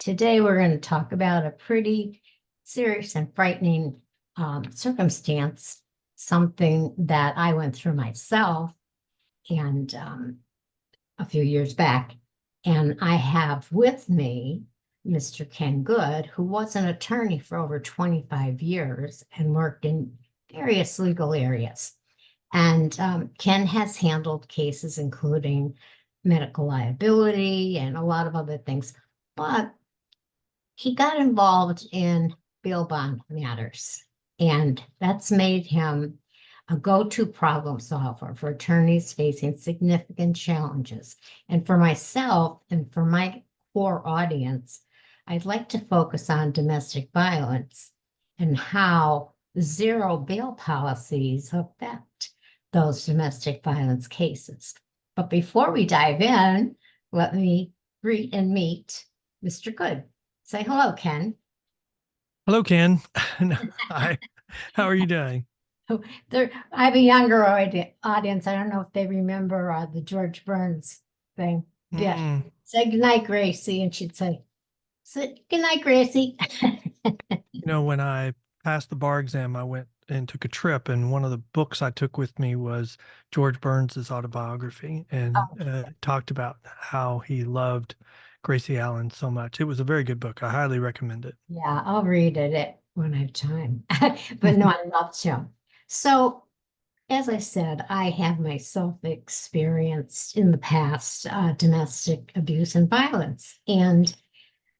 Today we're going to talk about a pretty serious and frightening circumstance, something that I went through myself and a few years back. And I have with me Mr. Ken Good, who was an attorney for over 25 years and worked in various legal areas. And Ken has handled cases including medical liability and a lot of other things. But he got involved in bail bond matters, and that's made him a go-to problem solver for attorneys facing significant challenges. And for myself and for my core audience, I'd like to focus on domestic violence and how zero bail policies affect those domestic violence cases. But before we dive in, let me greet and meet Mr. Good. Say hello, Ken. Hello, Ken. Hi. How are you doing? Oh, I have a younger audience. I don't know if they remember the George Burns thing. Yeah. Mm, Say goodnight, Gracie. And she'd say, good night, Gracie. when I passed the bar exam, I went and took a trip, and one of the books I took with me was George Burns's autobiography, and Oh, talked about how he loved Gracie Allen so much. It was a very good book. I highly recommend it. yeah, I'll read it when I have time. But no, I love to. So, as I said, I have myself experienced in the past domestic abuse and violence. And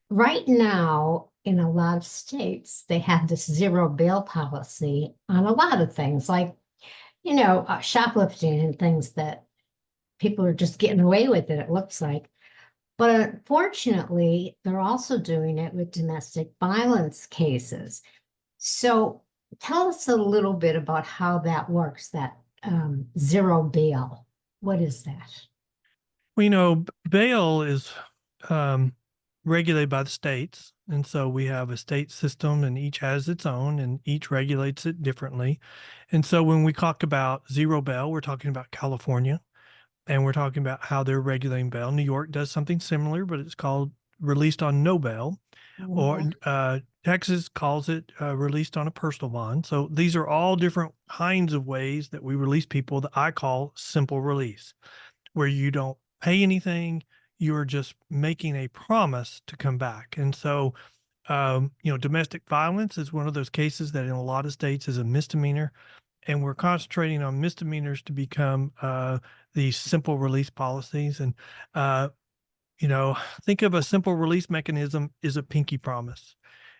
right now, in a lot of states, they have this zero bail policy on a lot of things, like, shoplifting and things that people are just getting away with it, it looks like. But unfortunately, they're also doing it with domestic violence cases. So tell us a little bit about how that works, that zero bail. What is that? Well, bail is um, regulated by the states. And so we have a state system, and each has its own, and each regulates it differently. And so when we talk about zero bail, we're talking about California, and we're talking about how they're regulating bail. New York does something similar, but it's called released on no bail, or Mhm. Texas calls it released on a personal bond. So these are all different kinds of ways that we release people that I call simple release, where you don't pay anything, you're just making a promise to come back. And so, domestic violence is one of those cases that in a lot of states is a misdemeanor, and we're concentrating on misdemeanors to become these simple release policies. And uh, you know, think of a simple release mechanism is a pinky promise.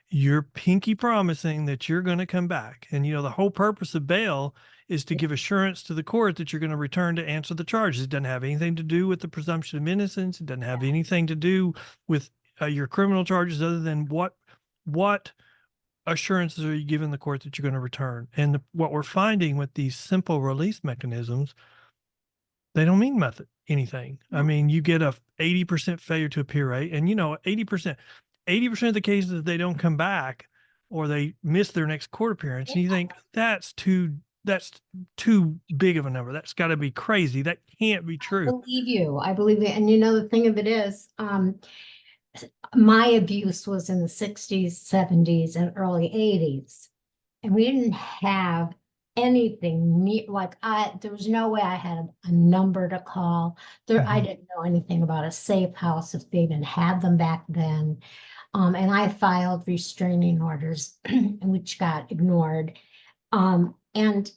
You're pinky promising that you're going to come back. And, the whole purpose of bail is to give assurance to the court that you're going to return to answer the charges. It doesn't have anything to do with the presumption of innocence. It doesn't have anything to do with your criminal charges other than what assurances are you giving the court that you're going to return. And what we're finding with these simple release mechanisms, they don't mean anything. I mean, you get a 80% failure to appear rate, and 80% of the cases they don't come back or they miss their next court appearance. And you think that's too big of a number. That's got to be crazy. That can't be I true. believe you. I believe it. And the thing of it is, my abuse was in the 60s, 70s, and early 80s. And we didn't have anything near, like there was no way I had a number to call. I Mhm. didn't know anything about a safe house if they even had them back then. And I filed restraining orders, which got ignored. And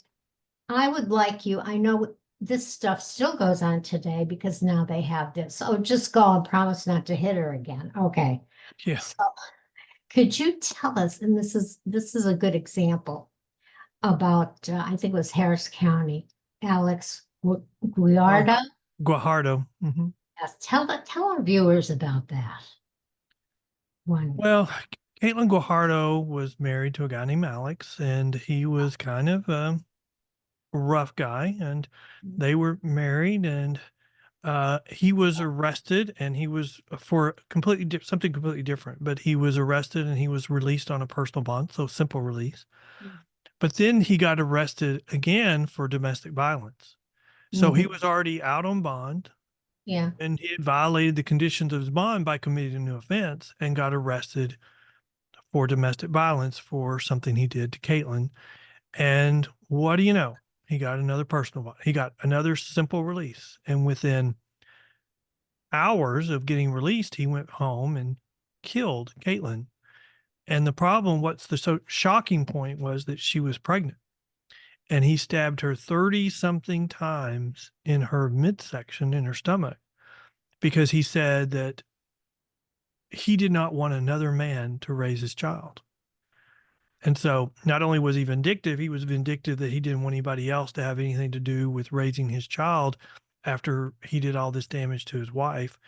I would like you, I know this stuff still goes on today because now they have this. Oh, just go and promise not to hit her again. Okay. Yeah. So could you tell us, and this is a good example about I think it was Harris County, Alex Oh, Guiardo. Guajardo. Hmm. Yes, tell our viewers about that one. Well, Caitlin Guajardo was married to a guy named Alex, and he was kind of a rough guy, and they were married, and he was arrested, and he was for something completely different, but he was arrested and he was released on a personal bond, so simple release. But then he got arrested again for domestic violence. So he Mhm. was already out on bond. Yeah. And he had violated the conditions of his bond by committing a new offense and got arrested for domestic violence for something he did to Caitlin. And what do you know? He got another personal bond. He got another simple release. And within hours of getting released, he went home and killed Caitlin. And the problem, what's the so shocking point was that she was pregnant. And he stabbed her 30 something times in her midsection in her stomach because he said that he did not want another man to raise his child. And so not only was he was vindictive that he didn't want anybody else to have anything to do with raising his child after he did all this damage to his wife.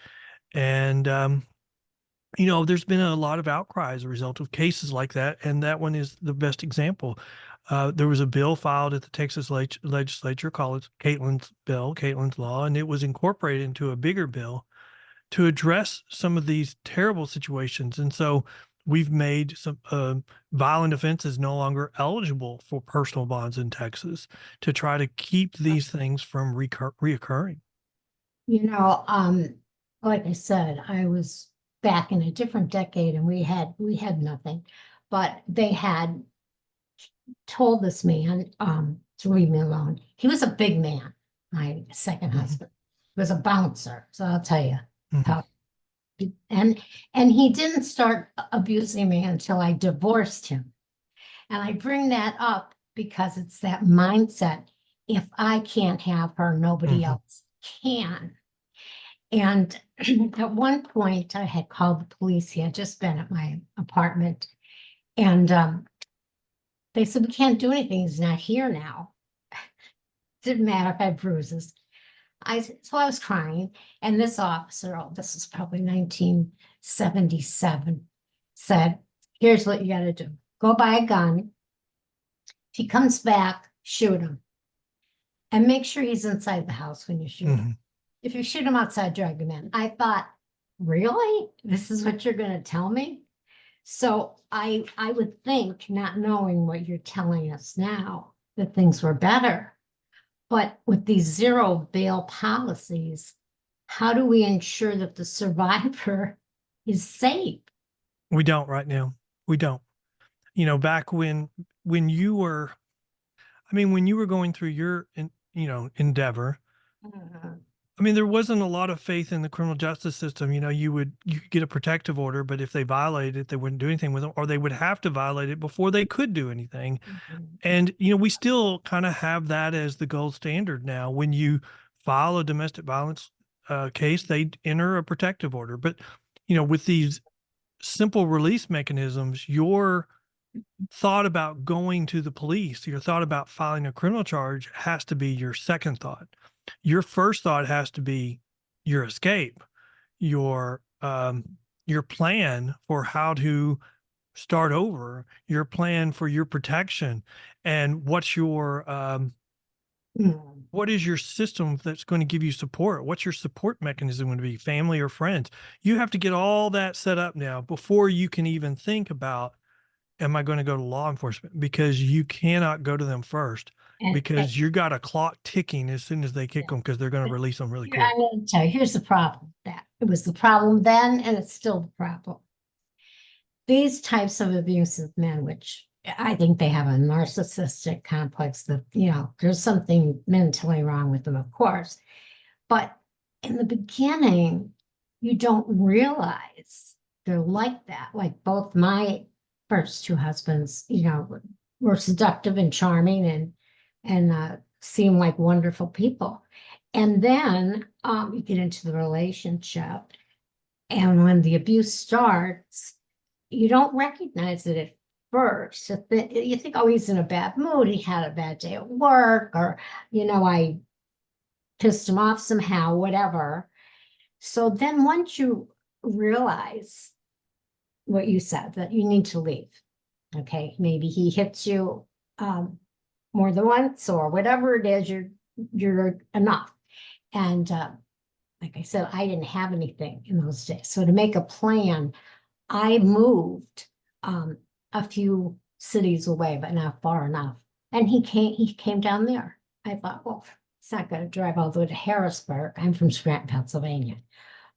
And, there's been a lot of outcry as a result of cases like that. And that one is the best example. There was a bill filed at the Texas legislature called Caitlin's Bill, Caitlin's Law, and it was incorporated into a bigger bill to address some of these terrible situations. And so we've made some violent offenses no longer eligible for personal bonds in Texas to try to keep these things from reoccurring. Like I said, I was back in a different decade and we had nothing, but they had told this man to leave me alone. He was a big man. My second husband was a bouncer, so I'll tell you how. And he didn't start abusing me until I divorced him. And I bring that up because it's that mindset. If I can't have her, nobody else can. And at one point, I had called the police. He had just been at my apartment. And they said, we can't do anything. He's not here now. Didn't matter if I had bruises. So I was crying. And this officer, this was probably 1977, said, here's what you got to do. Go buy a gun. If he comes back, shoot him. And make sure he's inside the house when you shoot him. If you shoot him outside, drag him in. I thought, really? This is what you're going to tell me? So I would think, not knowing what you're telling us now, that things were better. But with these zero bail policies, how do we ensure that the survivor is safe? We don't right now. We don't. Back when you were, when you were going through your, endeavor, there wasn't a lot of faith in the criminal justice system. You could get a protective order, but if they violated it, they wouldn't do anything with it, or they would have to violate it before they could do anything. And, we still kind of have that as the gold standard now. When you file a domestic violence case, they enter a protective order. But, with these simple release mechanisms, your thought about going to the police, your thought about filing a criminal charge has to be your second thought. Your first thought has to be your escape, your plan for how to start over, your plan for your protection, and what is your system that's going to give you support? What's your support mechanism going to be? Family or friends? You have to get all that set up now before you can even think about, am I going to go to law enforcement? Because you cannot go to them first. Because you got a clock ticking as soon as they kick them, because they're going to release them really quick. I'm going to tell you, here's the problem. That it was the problem then, and it's still the problem. These types of abusive men, which I think they have a narcissistic complex that, there's something mentally wrong with them, of course. But in the beginning, you don't realize they're like that. Like both my first two husbands, were seductive and charming and seem like wonderful people. And then you get into the relationship, and when the abuse starts, you don't recognize it at first. You think, oh, he's in a bad mood. He had a bad day at work, or, I pissed him off somehow, whatever. So then once you realize what you said, that you need to leave, okay, maybe he hits you more than once, or whatever it is, you're enough. And like I said, I didn't have anything in those days. So to make a plan, I moved a few cities away, but not far enough. And he came down there. I thought, well, he's not going to drive all the way to Harrisburg. I'm from Scranton, Pennsylvania.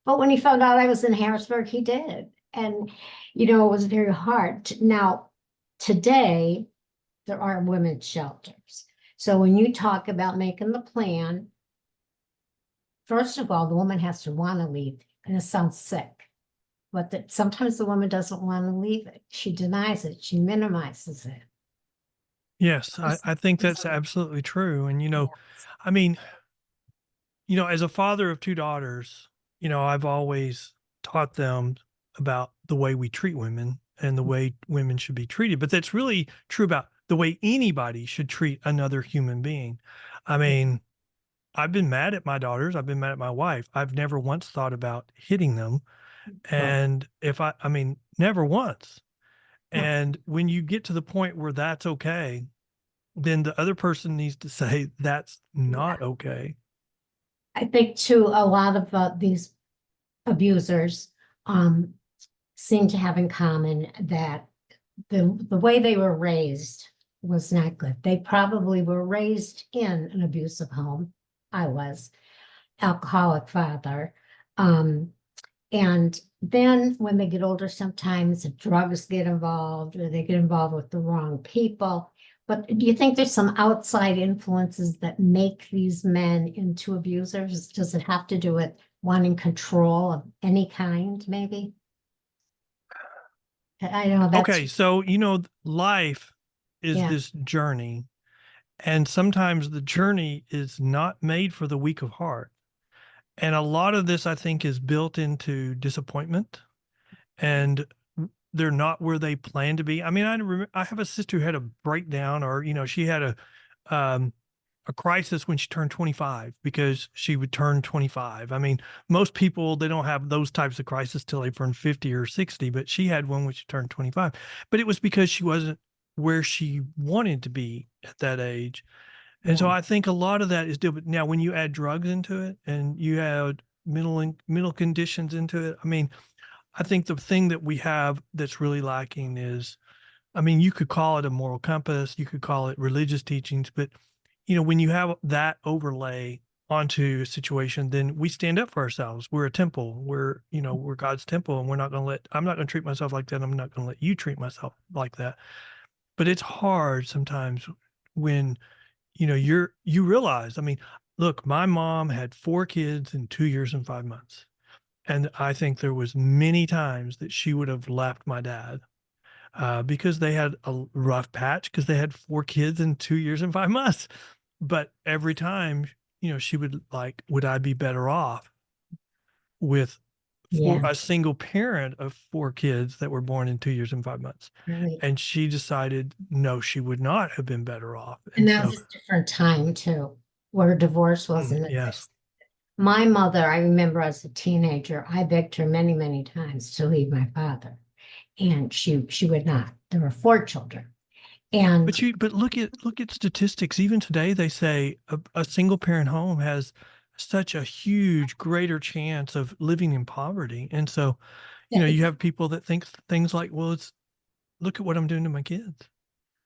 But when he found out I was in Harrisburg, he did. And, it was very hard. Now, today, there are women's shelters. So when you talk about making the plan, first of all, the woman has to want to leave, and it sounds sick. But that sometimes the woman doesn't want to leave it. She denies it. She minimizes it. Yes, I think that's absolutely true. And, Yes. I mean, as a father of two daughters, I've always taught them about the way we treat women and the way women should be treated. But that's really true about the way anybody should treat another human being. I mean, I've been mad at my daughters. I've been mad at my wife. I've never once thought about hitting them. Right. And I mean, never once. No. And when you get to the point where that's okay, then the other person needs to say that's not okay. I think too, a lot of these abusers seem to have in common that the way they were raised was not good. They probably were raised in an abusive home. I was alcoholic father. And then when they get older, sometimes drugs get involved or they get involved with the wrong people. But do you think there's some outside influences that make these men into abusers? Does it have to do with wanting control of any kind, maybe? I know that's, Okay, so life is yeah, this journey, and sometimes the journey is not made for the weak of heart. And a lot of this, I think, is built into disappointment, and they're not where they plan to be. I mean, I have a sister who had a breakdown, or she had a crisis when she turned 25 because she would turn 25. I mean, most people, they don't have those types of crises till they turn 50 or 60, but she had one when she turned 25. But it was because she wasn't where she wanted to be at that age. And so yeah, I think a lot of that is but now when you add drugs into it and you add mental conditions into it, I mean, I think the thing that we have that's really lacking is, I mean, you could call it a moral compass, you could call it religious teachings, but when you have that overlay onto a situation, then we stand up for ourselves. We're a temple. We're God's temple, and I'm not going to treat myself like that. I'm not going to let you treat myself like that. But it's hard sometimes when, you realize, I mean, look, my mom had 4 kids in 2 years and 5 months. And I think there was many times that she would have left my dad because they had a rough patch because they had 4 kids in 2 years and 5 months. But every time, she would like, would I be better off with for yeah, a single parent of 4 kids that were born in 2 years and 5 months? right. And she decided, no, she would not have been better off. And And that so, was a different time too, where divorce wasn't a thing. yes. My mother, I remember as a teenager, I begged her many, many times to leave my father, and she would not. There were 4 children, and But look at statistics. Even today, they say a single parent home has such a huge greater chance of living in poverty. And so, you have people that think things like, well, look at what I'm doing to my kids.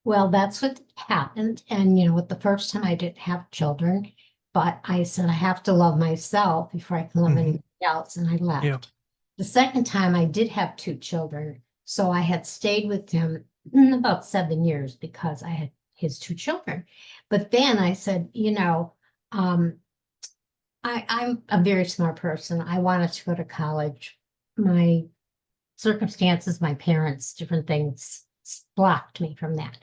well, that's what happened. And with the first time I didn't have children, but I said I have to love myself before I can love Hmm. anybody else, and I Yeah. left. The second time I did have 2 children, so I had stayed with him about 7 years because I had his 2 children. But then I said, um, I'm a very smart person. I wanted to go to college. My circumstances, my parents, different things blocked me from that.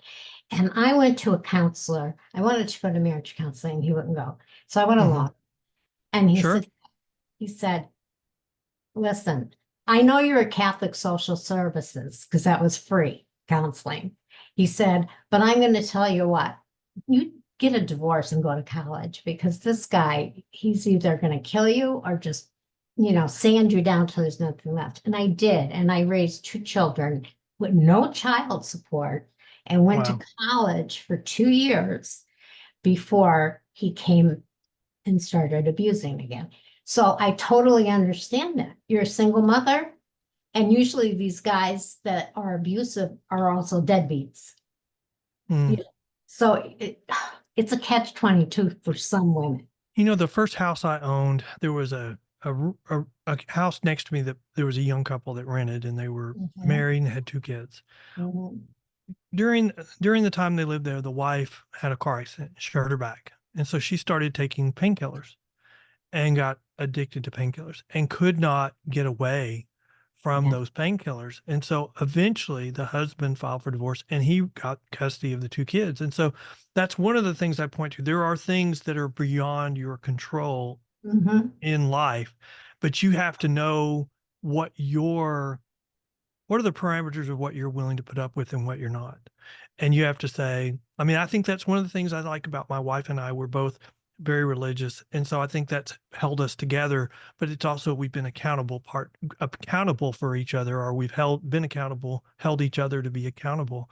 And I went to a counselor. I wanted to go to marriage counseling. He wouldn't go. So I went Hmm. along. And Sure. he said, listen, I know you're a Catholic social services because that was free counseling. He said, but I'm going to tell you what, you get a divorce and go to college because this guy, he's either going to kill you or just, sand you down till there's nothing left. And I did. And I raised 2 children with no child support and went to Wow. college for 2 years before he came and started abusing again. So I totally understand that. You're a single mother, and usually these guys that are abusive are also deadbeats. Mm. So it's a catch-22 for some women. The first house I owned, there was a house next to me that there was a young couple that rented, and they were Mhm, married and had 2 kids. mhm, During the time they lived there, the wife had a car accident, she hurt her back, and so she started taking painkillers and got addicted to painkillers and could not get away from yeah, those painkillers. And so eventually the husband filed for divorce and he got custody of the 2 kids. And so that's one of the things I point to. There are things that are beyond your control mhm, in life, but you have to know what your what are the parameters of what you're willing to put up with and what you're not? And you have to say, I mean, I think that's one of the things I like about my wife and I. We're both very religious. And so I think that's held us together, but it's also we've been accountable for each other, or we've been accountable, held each other to be accountable.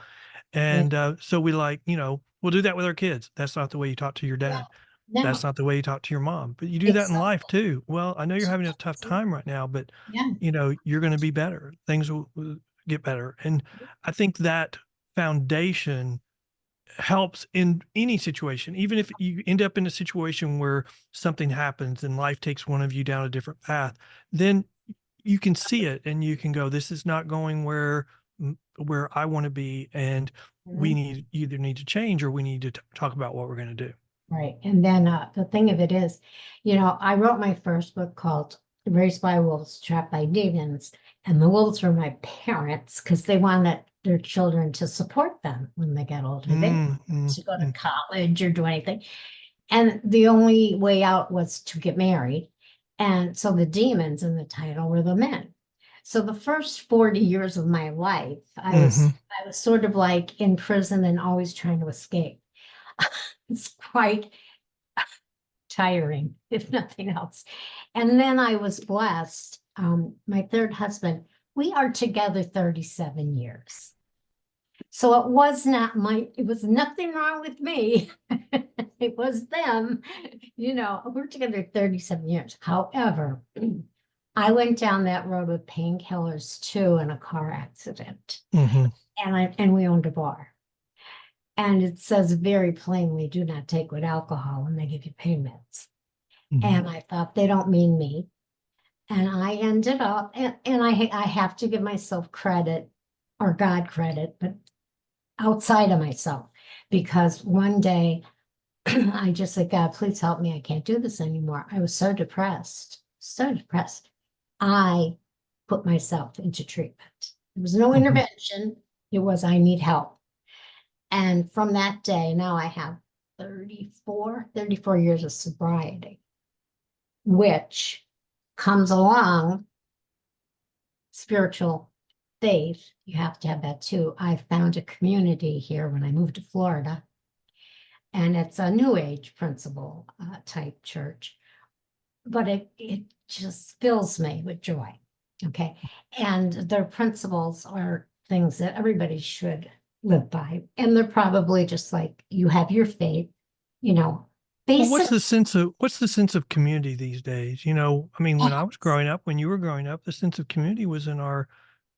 yeah, And so we'll do that with our kids. That's not the way you talk to your yeah, dad. That's no, not the way you talk to your mom, but you do that in life exactly. too. Well, I know you're having a tough time right now, but Yeah, you're going to be better. Things will get better. And I think that foundation helps in any situation. Even if you end up in a situation where something happens and life takes one of you down a different path, then you can see it and you can go, this is not going where I want to be. And we mhm, either need to change or we need to talk about what we're going to do. right. And then the thing of it is, I wrote my first book called Raised by Wolves, Trapped by Demons. And the wolves were my parents because they wanted their children to support them when they get older. They didn't Mm, want mm, to go to mm, college or do anything. And the only way out was to get married. And so the demons in the title were the men. So the first 40 years of my life, I was mhm. I was sort of like in prison and always trying to escape. It's quite tiring, if nothing else. And then I was blessed. My third husband, we are together 37 years. So it was nothing wrong with me. It was them. We're together 37 years. However, I went down that road with painkillers too in a car accident. Mhm, And we owned a bar. And it says very plainly, do not take with alcohol when they give you pain meds. mhm. And I thought they don't mean me. And I ended up, and I have to give myself credit or God credit, but outside of myself, because one day I just said, God, please help me. I can't do this anymore. I was so depressed, so depressed. I put myself into treatment. There was no Mhm. intervention. It was, I need help. And from that day, now I have 34 years of sobriety, which comes along spiritual faith. You have to have that too. I found a community here when I moved to Florida, and it's a new age principle type church, but it just fills me with joy. Okay. And their principles are things that everybody should live by. And they're probably just like you have your faith, you know, Well, basic. what's the sense of community these days? I mean, when I was Yes. growing up, when you were growing up, the sense of community was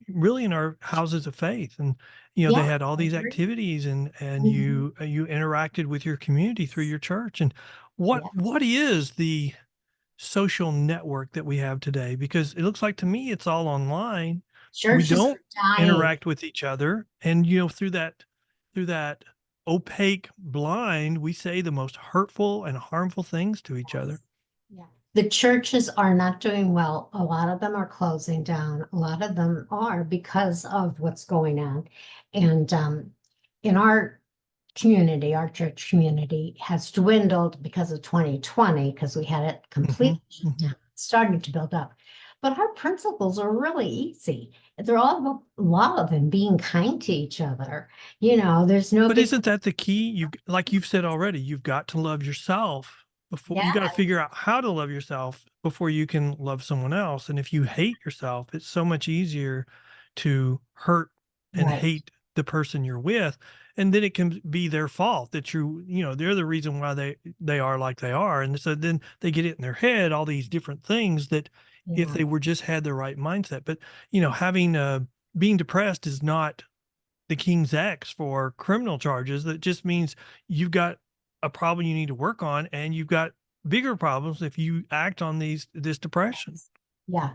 really in our houses of faith, and they Yeah, had all I these agree. activities, and Mhm. you interacted with your community through your church. And what Yes. is the social network that we have today? Because it looks like to me it's all online. We Churches don't are dying. interact with each other, and through that opaque blind, we say the most hurtful and harmful things to each other. Yeah. The churches are not doing well. A lot of them are closing down. A lot of them are because of what's going on. And in our community, our church community has dwindled because of 2020, because we had it Hmm. completely shut Hmm. down, starting to build up. But our principles are really easy. They're all about love and being kind to each other. There's no But big, isn't that the key? Like you've said already, you've got to love yourself before yeah, you got to figure out how to love yourself before you can love someone else. And if you hate yourself, it's so much easier to hurt and right. hate the person you're with. And then it can be their fault that they're the reason why they are like they are. And so then they get it in their head, all these different things that if Yeah, they were just had the right mindset. But, having being depressed is not the King's X for criminal charges. That just means you've got a problem you need to work on, and you've got bigger problems if you act on this depression. Yeah.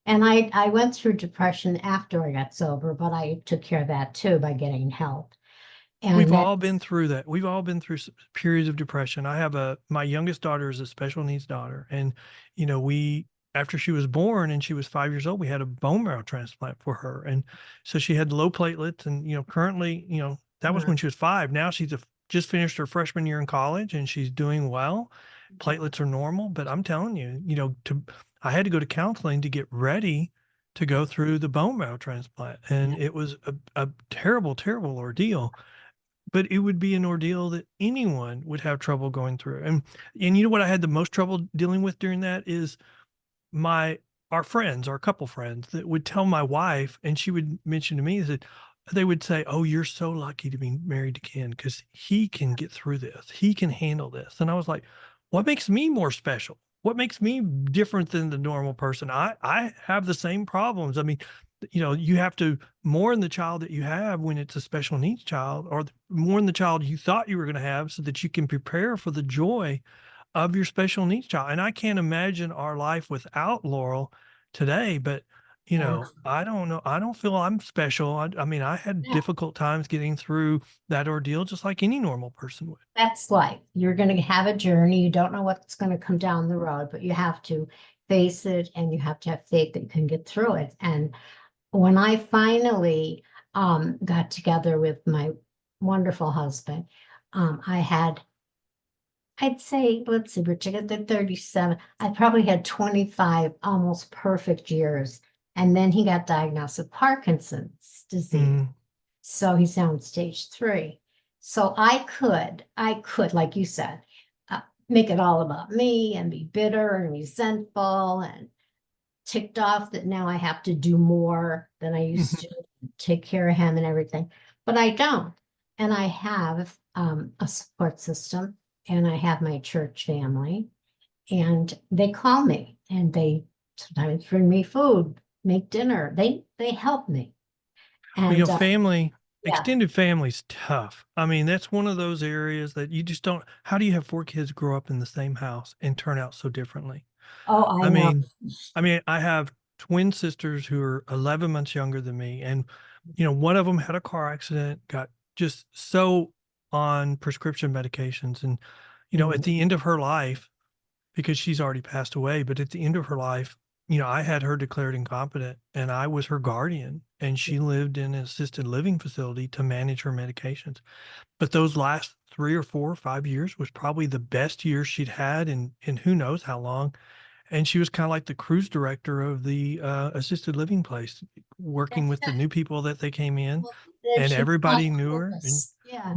And I went through depression after I got sober, but I took care of that too by getting help. We've And all been through that. We've all been through periods of depression. I have my youngest daughter is a special needs daughter. And, after she was born and she was 5 years old, we had a bone marrow transplant for her. And so she had low platelets. And, currently, that was when she was 5. Now she's just finished her freshman year in college and she's doing well. Platelets are normal. But I'm telling you, I had to go to counseling to get ready to go through the bone marrow transplant. And it was a terrible, terrible ordeal. But it would be an ordeal that anyone would have trouble going through. And you know what I had the most trouble dealing with during that is our couple friends that would tell my wife, and she would mention to me that they would say, "Oh, you're so lucky to be married to Ken because he can get through this. He can handle this." And I was like, what makes me more special? What makes me different than the normal person? I have the same problems. I mean, you have to mourn the child that you have when it's a special needs child, or mourn the child you thought you were going to have so that you can prepare for the joy of your special needs child. And I can't imagine our life without Laurel today, but I don't know. I don't feel I'm special. I mean, I had difficult times getting through that ordeal, just like any normal person would. that's life. You're going to have a journey. You don't know what's going to come down the road, but you have to face it and you have to have faith that you can get through it. And when I finally got together with my wonderful husband, I'd say, let's see, we're together 37. I probably had 25 almost perfect years. And then he got diagnosed with Parkinson's disease. So he's now in stage 3. So I could, like you said, make it all about me and be bitter and resentful and ticked off that now I have to do more than I used to take care of him and everything. But I don't. And I have a support system, and I have my church family, and they call me and they sometimes bring me food, make dinner. They help me. Well, And family, yeah. extended family's tough. I mean, that's one of those areas that you just don't. How do you have 4 kids grow up in the same house and turn out so differently? Oh, I know. I mean, I have twin sisters who are 11 months younger than me, and one of them had a car accident, got just so on prescription medications, and at the end of her life, because she's already passed away, but at the end of her life, I had her declared incompetent, and I was her guardian, and she lived in an assisted living facility to manage her medications. But those last 3 or 4 or 5 years was probably the best years she'd had in who knows how long. And she was kinda like the cruise director of the, assisted living place, working with the new people that they came in, and everybody knew her,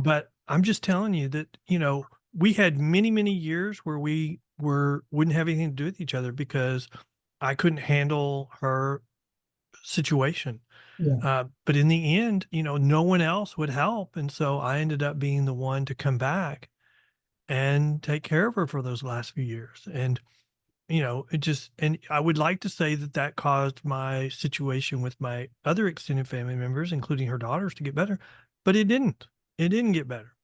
but I'm just telling you that, we had many, many years where wouldn't have anything to do with each other because I couldn't handle her situation. But in the end, no one else would help, and so I ended up being the one to come back and take care of her for those last few years, and and I would like to say that that caused my situation with my other extended family members, including her daughters, to get better, but it didn't. It didn't get better.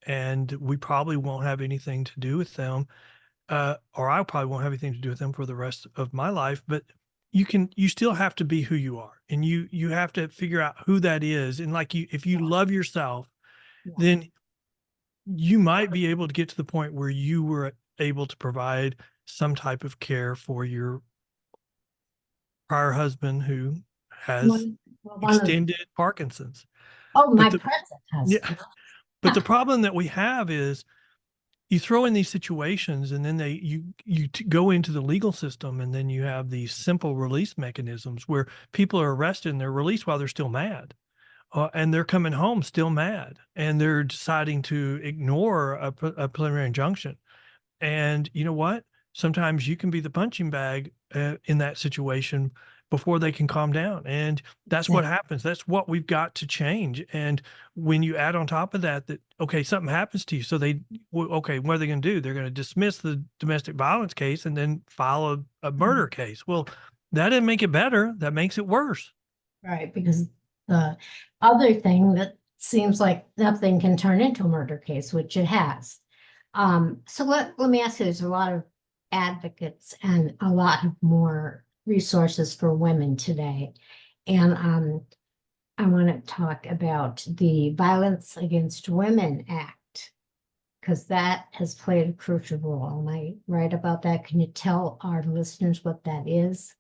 And we probably won't have anything to do with them, or I probably won't have anything to do with them for the rest of my life. But you still have to be who you are, and you have to figure out who that is. And like if you love yourself, then you might be able to get to the point where you were able to provide some type of care for your prior husband who has extended Parkinson's. My But present husband. but the problem that we have is you throw in these situations and then you go into the legal system, and then you have these simple release mechanisms where people are arrested and they're released while they're still mad. And they're coming home still mad, and they're deciding to ignore a preliminary injunction. And you know what? Sometimes you can be the punching bag in that situation before they can calm down. And that's what happens. That's what we've got to change. And when you add on top of that, okay, something happens to you. So okay, what are they going to do? They're going to dismiss the domestic violence case and then file a murder case. Well, that didn't make it better. That makes it worse. Right. Because the other thing that seems like nothing can turn into a murder case, which it has. So let me ask you, there's a lot of advocates and a lot of more resources for women today. And I want to talk about the Violence Against Women Act, because that has played a crucial role. Am I right about that? Can you tell our listeners what that is?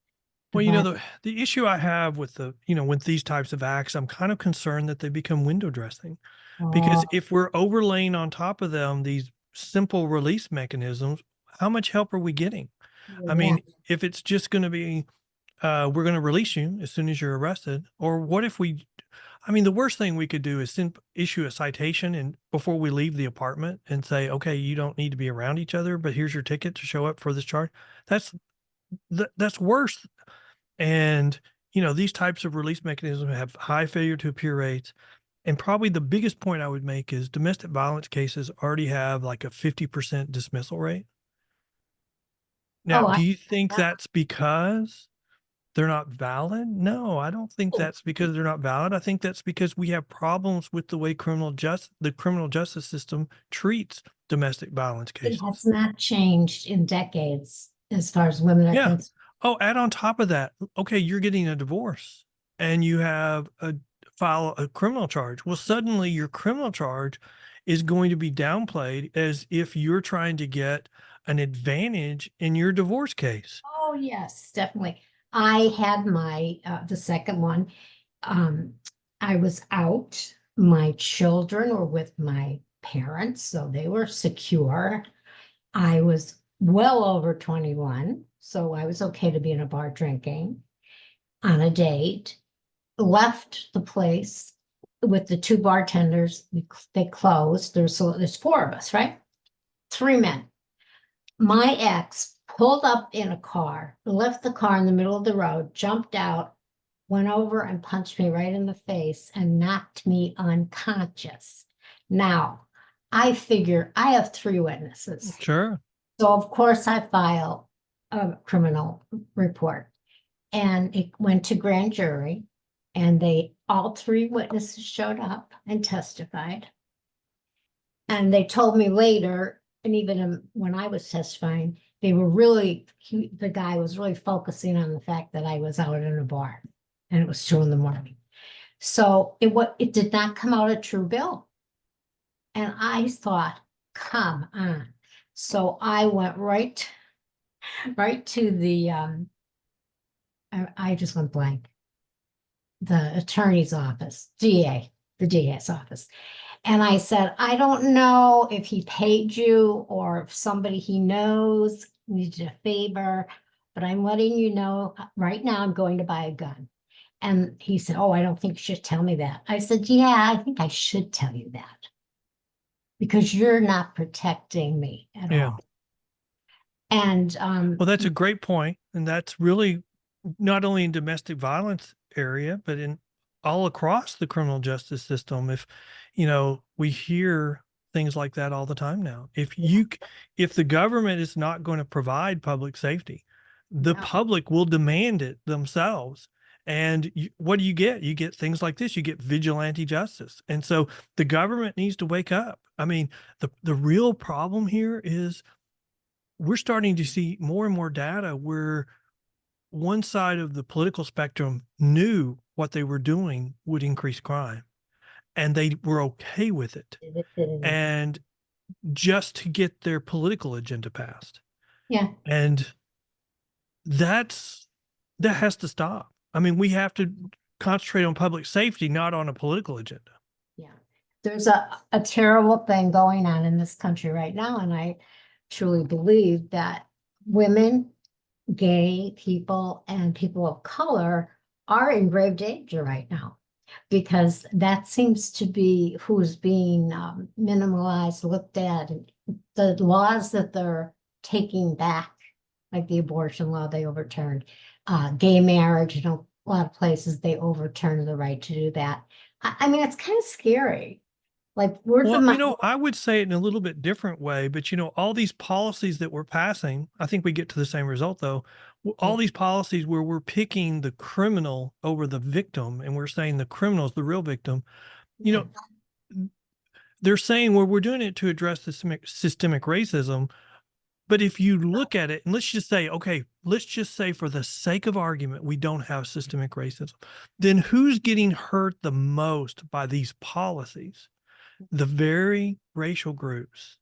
The Well, violence. the issue I have with with these types of acts, I'm kind of concerned that they become window dressing, because Oh, if we're overlaying on top of them these simple release mechanisms, how much help are we getting? I yeah. mean, if it's just going to be, we're going to release you as soon as you're arrested, or what if I mean, the worst thing we could do is issue a citation and before we leave the apartment and say, okay, you don't need to be around each other, but here's your ticket to show up for this charge. That's that's worse. And these types of release mechanisms have high failure to appear rates. And probably the biggest point I would make is domestic violence cases already have like a 50% dismissal rate. Now, Oh, I, do you think that's because they're not valid? No, I don't think oh, that's because they're not valid. I think that's because we have problems with the way the criminal justice system treats domestic violence it has cases. not changed in decades as far as women are Yeah. concerned. Oh, add on top of that, okay, you're getting a divorce and you have file a criminal charge. Well, suddenly your criminal charge is going to be downplayed as if you're trying to get an advantage in your divorce case. Oh, yes, definitely. I had my the second one. Um, I was out. My children were with my parents, so they were secure. I was well over 21, so I was okay to be in a bar drinking on a date. Left the place with the two bartenders. They closed. There's four of us, right? Three men. My ex pulled up in a car, left the car in the middle of the road, jumped out, went over and punched me right in the face and knocked me unconscious. Now, I figure I have three witnesses. Sure. So, of course, I file a criminal report and it went to grand jury. And all three witnesses showed up and testified. And they told me later, and even when I was testifying, the guy was really focusing on the fact that I was out in a bar and it was 2 in the morning. So it did not come out a true bill. And I thought, come on. So I went right to I just went blank, the attorney's office, the DA's office. And I said, I don't know if he paid you or if somebody he knows needed a favor, but I'm letting you know right now I'm going to buy a gun. And he said, oh, I don't think you should tell me that. I said, yeah, I think I should tell you that because you're not protecting me at Yeah. all. And Well, that's a great point, and that's really not only in domestic violence area, but in all across the criminal justice system. If we hear things like that all the time now. If the government is not going to provide public safety, the yeah, public will demand it themselves. And what do you get? You get things like this. You get vigilante justice, and so the government needs to wake up. I mean, the real problem here is we're starting to see more and more data where one side of the political spectrum knew what they were doing would increase crime and they were okay with it, and just to get their political agenda passed. yeah, And that has to stop. I mean, we have to concentrate on public safety, not on a political agenda. yeah. There's a terrible thing going on in this country right now, and I truly believe that women, gay people, and people of color are in grave danger right now because that seems to be who's being minimalized, looked at, and the laws that they're taking back, like the abortion law they overturned, gay marriage, a lot of places they overturned the right to do that. I mean, it's kind of scary. Like, where's the Well, money? I would say it in a little bit different way, but all these policies that we're passing, I think we get to the same result though. All these policies where we're picking the criminal over the victim and we're saying the criminal is the real victim, you Yeah. know, they're saying, well, we're doing it to address systemic racism. But if you look at it, and let's just say, okay, let's just say for the sake of argument, we don't have systemic racism, then who's getting hurt the most by these policies? The very racial groups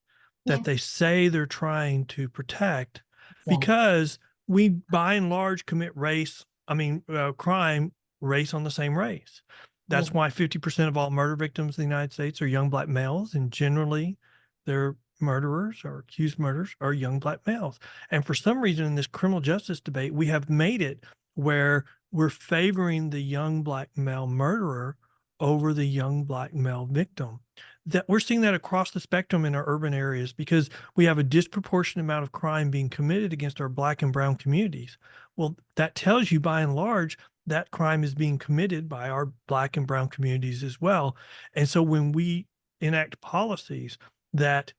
Yeah, that they say they're trying to protect, exactly. because we, by and large, commit crime race on the same race. That's Mhm. why 50% of all murder victims in the United States are young black males, and generally their murderers or accused murderers are young black males. And for some reason in this criminal justice debate, we have made it where we're favoring the young black male murderer over the young black male victim. That we're seeing that across the spectrum in our urban areas, because we have a disproportionate amount of crime being committed against our black and brown communities. Well, that tells you by and large that crime is being committed by our black and brown communities as well. And so when we enact policies that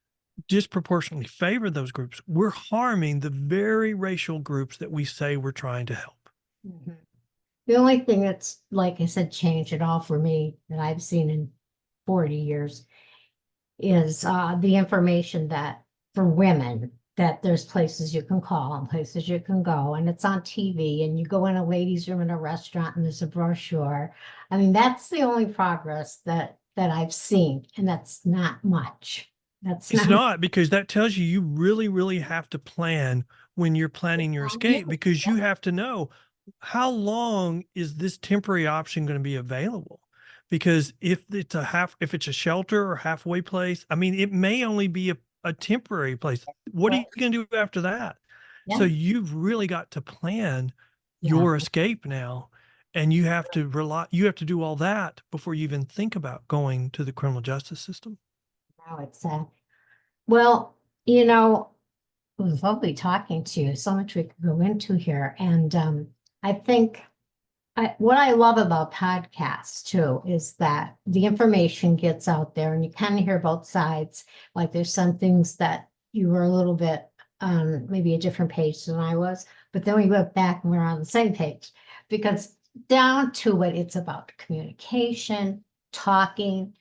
disproportionately favor those groups, we're harming the very racial groups that we say we're trying to help. Mhm. The only thing that's, like I said, changed at all for me that I've seen in 40 years is the information that for women, that there's places you can call and places you can go, and it's on TV, and you go in a ladies' room in a restaurant and there's a brochure. I mean, that's the only progress that I've seen, and that's not much. That's It's not. not, because that tells you really, really have to plan when you're planning your escape, because you have to know how long is this temporary option going to be available? Because if it's a shelter or halfway place, I mean, it may only be a temporary place. What are you going to do after that? So Yeah, you've really got to plan yeah, your escape now. And you have to do all that before you even think about going to the criminal justice system. now it's well, you know, it was lovely talking to you. So much we could go into here. And I think what I love about podcasts too is that the information gets out there and you kind of hear both sides. Like there's some things that you were a little bit on maybe a different page than I was, but then we went back and we're on the same page, because down to it, it's about communication, talking,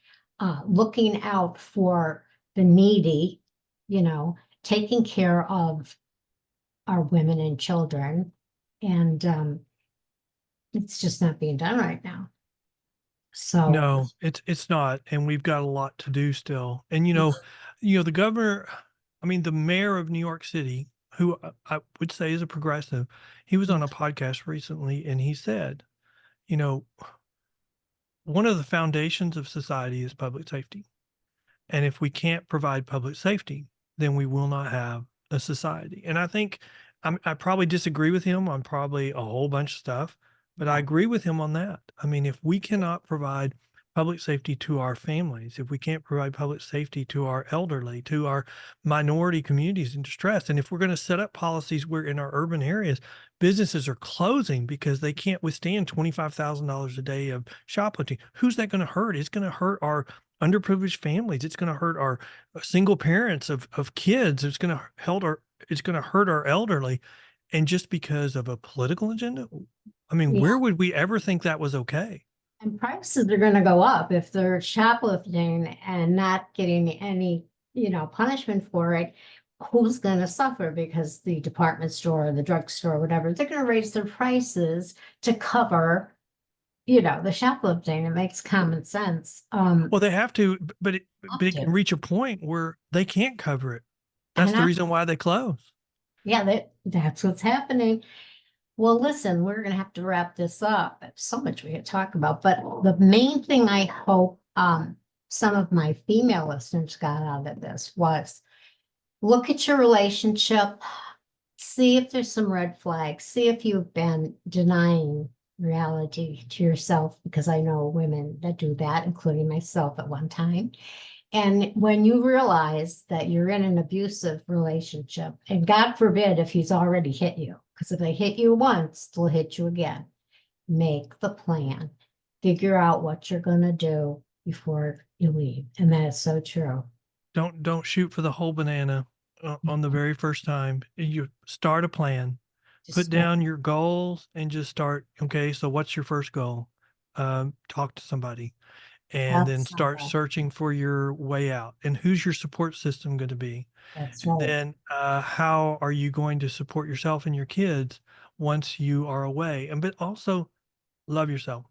looking out for the needy, you know, taking care of our women and children. And it's just not being done right now. So No, it's not, and we've got a lot to do still. And it's, the governor, I mean, the mayor of New York City, who I would say is a progressive, he was on a podcast recently, and he said, you know, one of the foundations of society is public safety. And if we can't provide public safety, then we will not have a society. And I think I probably disagree with him on probably a whole bunch of stuff, but I yeah, agree with him on that. I mean, if we cannot provide public safety to our families, if we can't provide public safety to our elderly, to our minority communities in distress, and if we're going to set up policies where in our urban areas, businesses are closing because they can't withstand $25,000 a day of shoplifting, who's that going to hurt? It's going to hurt our underprivileged families. It's going to hurt our single parents of kids. It's going to hurt our elderly. And just because of a political agenda, I mean, yeah. where would we ever think that was okay? And prices are going to go up if they're shoplifting and not getting any, punishment for it. Who's going to suffer? Because the department store, or the drugstore, whatever, they're going to raise their prices to cover, the shoplifting. It makes common sense. Well, they have to, but Have it to. can reach a point where they can't cover it. That's And the reason why they close. yeah, that's what's happening. Well, listen, we're going to have to wrap this up. There's so much we could talk about, but the main thing I hope some of my female listeners got out of this was look at your relationship, see if there's some red flags, see if you've been denying reality to yourself, because I know women that do that, including myself at one time. And when you realize that you're in an abusive relationship, and God forbid if he's already hit you, because if they hit you once, they'll hit you again. Make the plan. Figure out what you're going to do before you leave. And that is so true. Don't shoot for the whole banana on the very first time. You start a plan, Just put start. down your goals, and just start. Okay, so what's your first goal? Talk to somebody. and then That's not start bad. searching for your way out. And who's your support system going to be? That's And right. then how are you going to support yourself and your kids once you are away? And but also love yourself.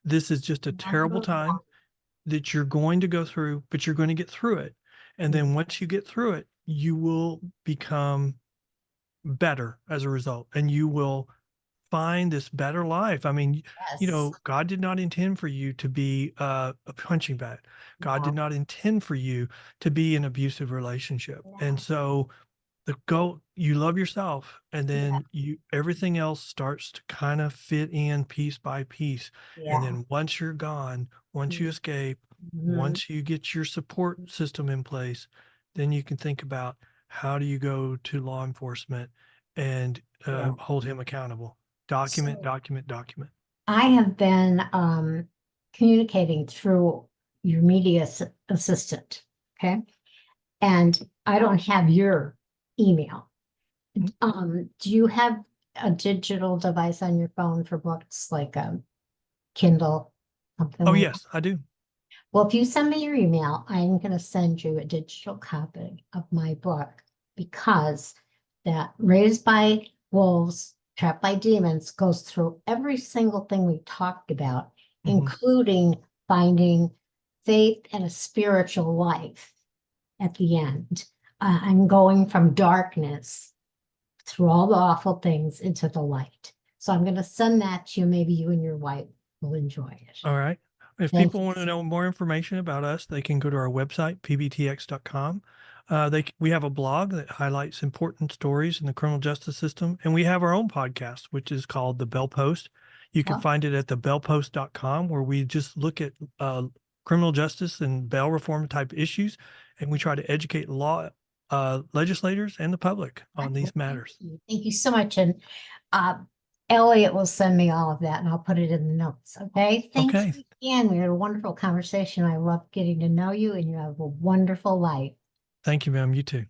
This is just a terrible Number time that you're going to go through, but you're going to get through it. And one. then once you get through it, you will become better as a result, and you will find this better life. I mean, Yes. God did not intend for you to be a punching bag. God did No, not intend for you to be in an abusive relationship. And no. so the goal, you love yourself, and Yeah. then everything else starts to kind of fit in piece by piece. And Yeah. then once you're gone, once you escape, Mhm. once you get your support system in place, then you can think about how do you go to law enforcement and Yeah. hold him accountable. Document, So document, document. I have been communicating through your media assistant. Okay. And I don't have your email. Mm. Do you have a digital device on your phone for books like a Kindle, something Oh, like that? yes, I do. Well, if you send me your email, I'm going to send you a digital copy of my book because that Raised by Wolves, Trapped by Demons goes through every single thing we talked about, Mhm. including finding faith and a spiritual life at the end. I'm going from darkness through all the awful things into the light. So I'm going to send that to you. Maybe you and your wife will enjoy it. All right. If Thank people you. want to know more information about us, they can go to our website, pbtx.com. We have a blog that highlights important stories in the criminal justice system, and we have our own podcast, which is called The Bell Post. You can Oh, find it at thebellpost.com, where we just look at criminal justice and bail reform type issues, and we try to educate law legislators and the public on wonderful. these matters. Thank you so much. And uh, Elliot will send me all of that and I'll put it in the notes. Okay. Thank Okay. you again. We had a wonderful conversation. I love getting to know you and you have a wonderful life. Thank you, ma'am. You too.